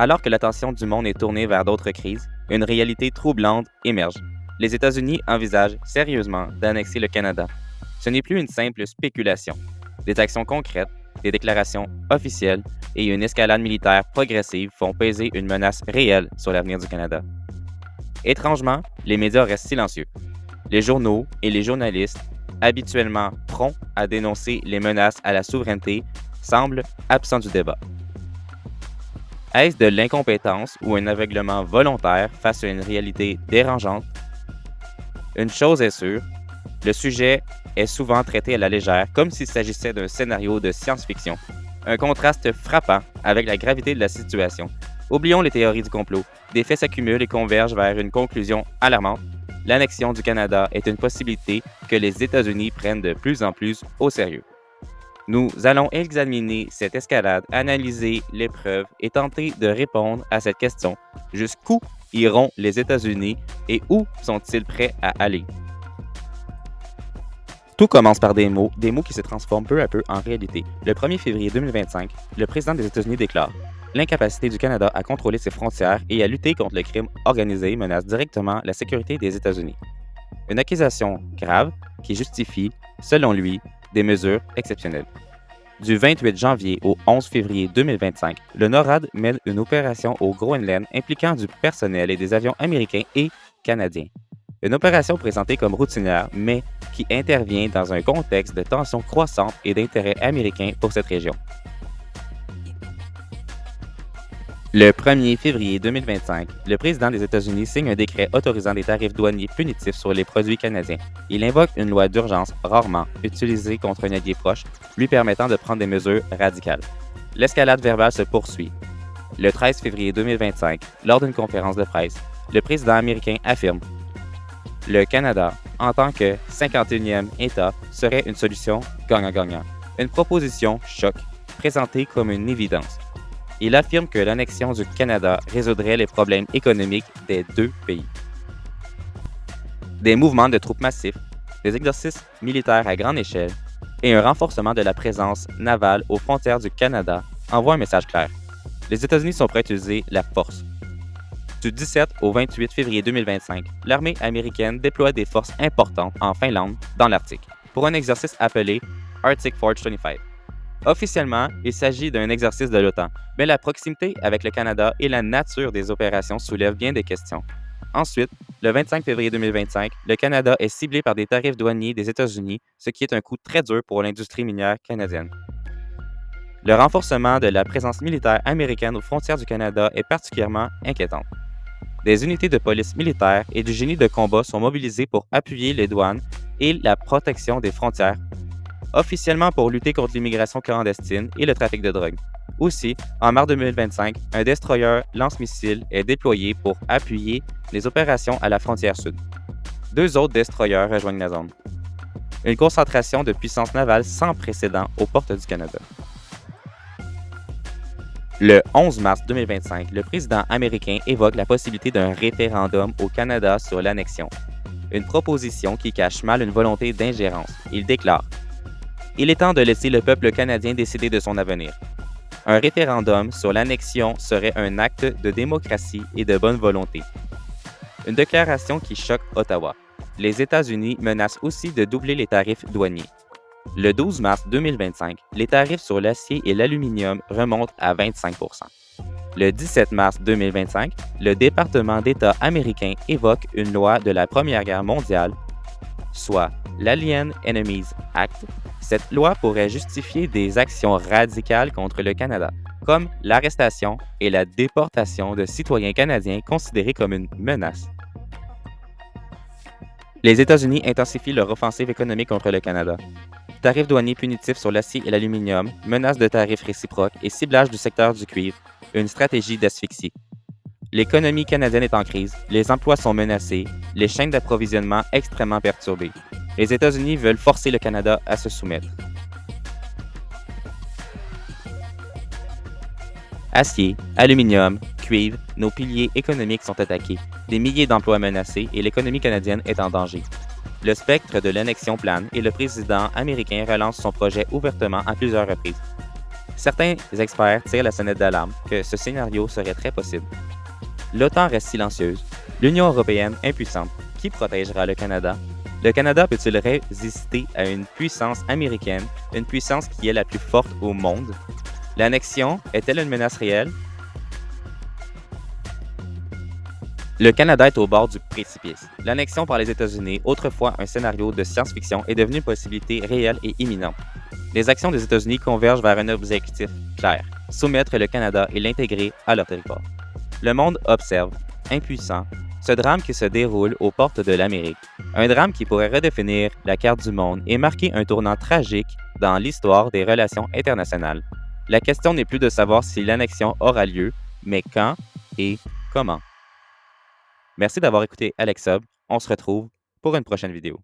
Alors que l'attention du monde est tournée vers d'autres crises, une réalité troublante émerge. Les États-Unis envisagent sérieusement d'annexer le Canada. Ce n'est plus une simple spéculation. Des actions concrètes, des déclarations officielles et une escalade militaire progressive font peser une menace réelle sur l'avenir du Canada. Étrangement, les médias restent silencieux. Les journaux et les journalistes, habituellement prompts à dénoncer les menaces à la souveraineté, semblent absents du débat. Est-ce de l'incompétence ou un aveuglement volontaire face à une réalité dérangeante? Une chose est sûre, le sujet est souvent traité à la légère comme s'il s'agissait d'un scénario de science-fiction. Un contraste frappant avec la gravité de la situation. Oublions les théories du complot. Des faits s'accumulent et convergent vers une conclusion alarmante. L'annexion du Canada est une possibilité que les États-Unis prennent de plus en plus au sérieux. Nous allons examiner cette escalade, analyser les preuves et tenter de répondre à cette question. Jusqu'où iront les États-Unis et où sont-ils prêts à aller? Tout commence par des mots qui se transforment peu à peu en réalité. Le 1er février 2025, le président des États-Unis déclare « L'incapacité du Canada à contrôler ses frontières et à lutter contre le crime organisé menace directement la sécurité des États-Unis. » Une accusation grave qui justifie, selon lui, des mesures exceptionnelles. Du 28 janvier au 11 février 2025, le NORAD mène une opération au Groenland impliquant du personnel et des avions américains et canadiens. Une opération présentée comme routinière, mais qui intervient dans un contexte de tensions croissantes et d'intérêt américain pour cette région. Le 1er février 2025, le président des États-Unis signe un décret autorisant des tarifs douaniers punitifs sur les produits canadiens. Il invoque une loi d'urgence rarement utilisée contre un allié proche, lui permettant de prendre des mesures radicales. L'escalade verbale se poursuit. Le 13 février 2025, lors d'une conférence de presse, le président américain affirme « Le Canada, en tant que 51e État, serait une solution gagnant-gagnant. Une proposition choc, présentée comme une évidence. » Il affirme que l'annexion du Canada résoudrait les problèmes économiques des deux pays. Des mouvements de troupes massifs, des exercices militaires à grande échelle et un renforcement de la présence navale aux frontières du Canada envoient un message clair. Les États-Unis sont prêts à utiliser la force. Du 17 au 28 février 2025, l'armée américaine déploie des forces importantes en Finlande, dans l'Arctique, pour un exercice appelé Arctic Force 25. Officiellement, il s'agit d'un exercice de l'OTAN, mais la proximité avec le Canada et la nature des opérations soulèvent bien des questions. Ensuite, le 25 février 2025, le Canada est ciblé par des tarifs douaniers des États-Unis, ce qui est un coup très dur pour l'industrie minière canadienne. Le renforcement de la présence militaire américaine aux frontières du Canada est particulièrement inquiétant. Des unités de police militaire et du génie de combat sont mobilisées pour appuyer les douanes et la protection des frontières, officiellement pour lutter contre l'immigration clandestine et le trafic de drogue. Aussi, en mars 2025, un destroyer lance-missiles est déployé pour appuyer les opérations à la frontière sud. 2 autres destroyers rejoignent la zone. Une concentration de puissance navale sans précédent aux portes du Canada. Le 11 mars 2025, le président américain évoque la possibilité d'un référendum au Canada sur l'annexion. Une proposition qui cache mal une volonté d'ingérence. Il déclare « Il est temps de laisser le peuple canadien décider de son avenir. Un référendum sur l'annexion serait un acte de démocratie et de bonne volonté. » Une déclaration qui choque Ottawa. Les États-Unis menacent aussi de doubler les tarifs douaniers. Le 12 mars 2025, les tarifs sur l'acier et l'aluminium remontent à 25 %. Le 17 mars 2025, le département d'État américain évoque une loi de la Première Guerre mondiale, soit l'Alien Enemies Act. Cette loi pourrait justifier des actions radicales contre le Canada, comme l'arrestation et la déportation de citoyens canadiens considérés comme une menace. Les États-Unis intensifient leur offensive économique contre le Canada. Tarifs douaniers punitifs sur l'acier et l'aluminium, menaces de tarifs réciproques et ciblage du secteur du cuivre, une stratégie d'asphyxie. L'économie canadienne est en crise, les emplois sont menacés, les chaînes d'approvisionnement extrêmement perturbées. Les États-Unis veulent forcer le Canada à se soumettre. Acier, aluminium, cuivre, nos piliers économiques sont attaqués, des milliers d'emplois menacés et l'économie canadienne est en danger. Le spectre de l'annexion plane et le président américain relance son projet ouvertement à plusieurs reprises. Certains experts tirent la sonnette d'alarme que ce scénario serait très possible. L'OTAN reste silencieuse, l'Union européenne impuissante. Qui protégera le Canada? Le Canada peut-il résister à une puissance américaine, une puissance qui est la plus forte au monde? L'annexion est-elle une menace réelle? Le Canada est au bord du précipice. L'annexion par les États-Unis, autrefois un scénario de science-fiction, est devenue une possibilité réelle et imminente. Les actions des États-Unis convergent vers un objectif clair: soumettre le Canada et l'intégrer à leur territoire. Le monde observe, impuissant, ce drame qui se déroule aux portes de l'Amérique. Un drame qui pourrait redéfinir la carte du monde et marquer un tournant tragique dans l'histoire des relations internationales. La question n'est plus de savoir si l'annexion aura lieu, mais quand et comment. Merci d'avoir écouté Alex Hub. On se retrouve pour une prochaine vidéo.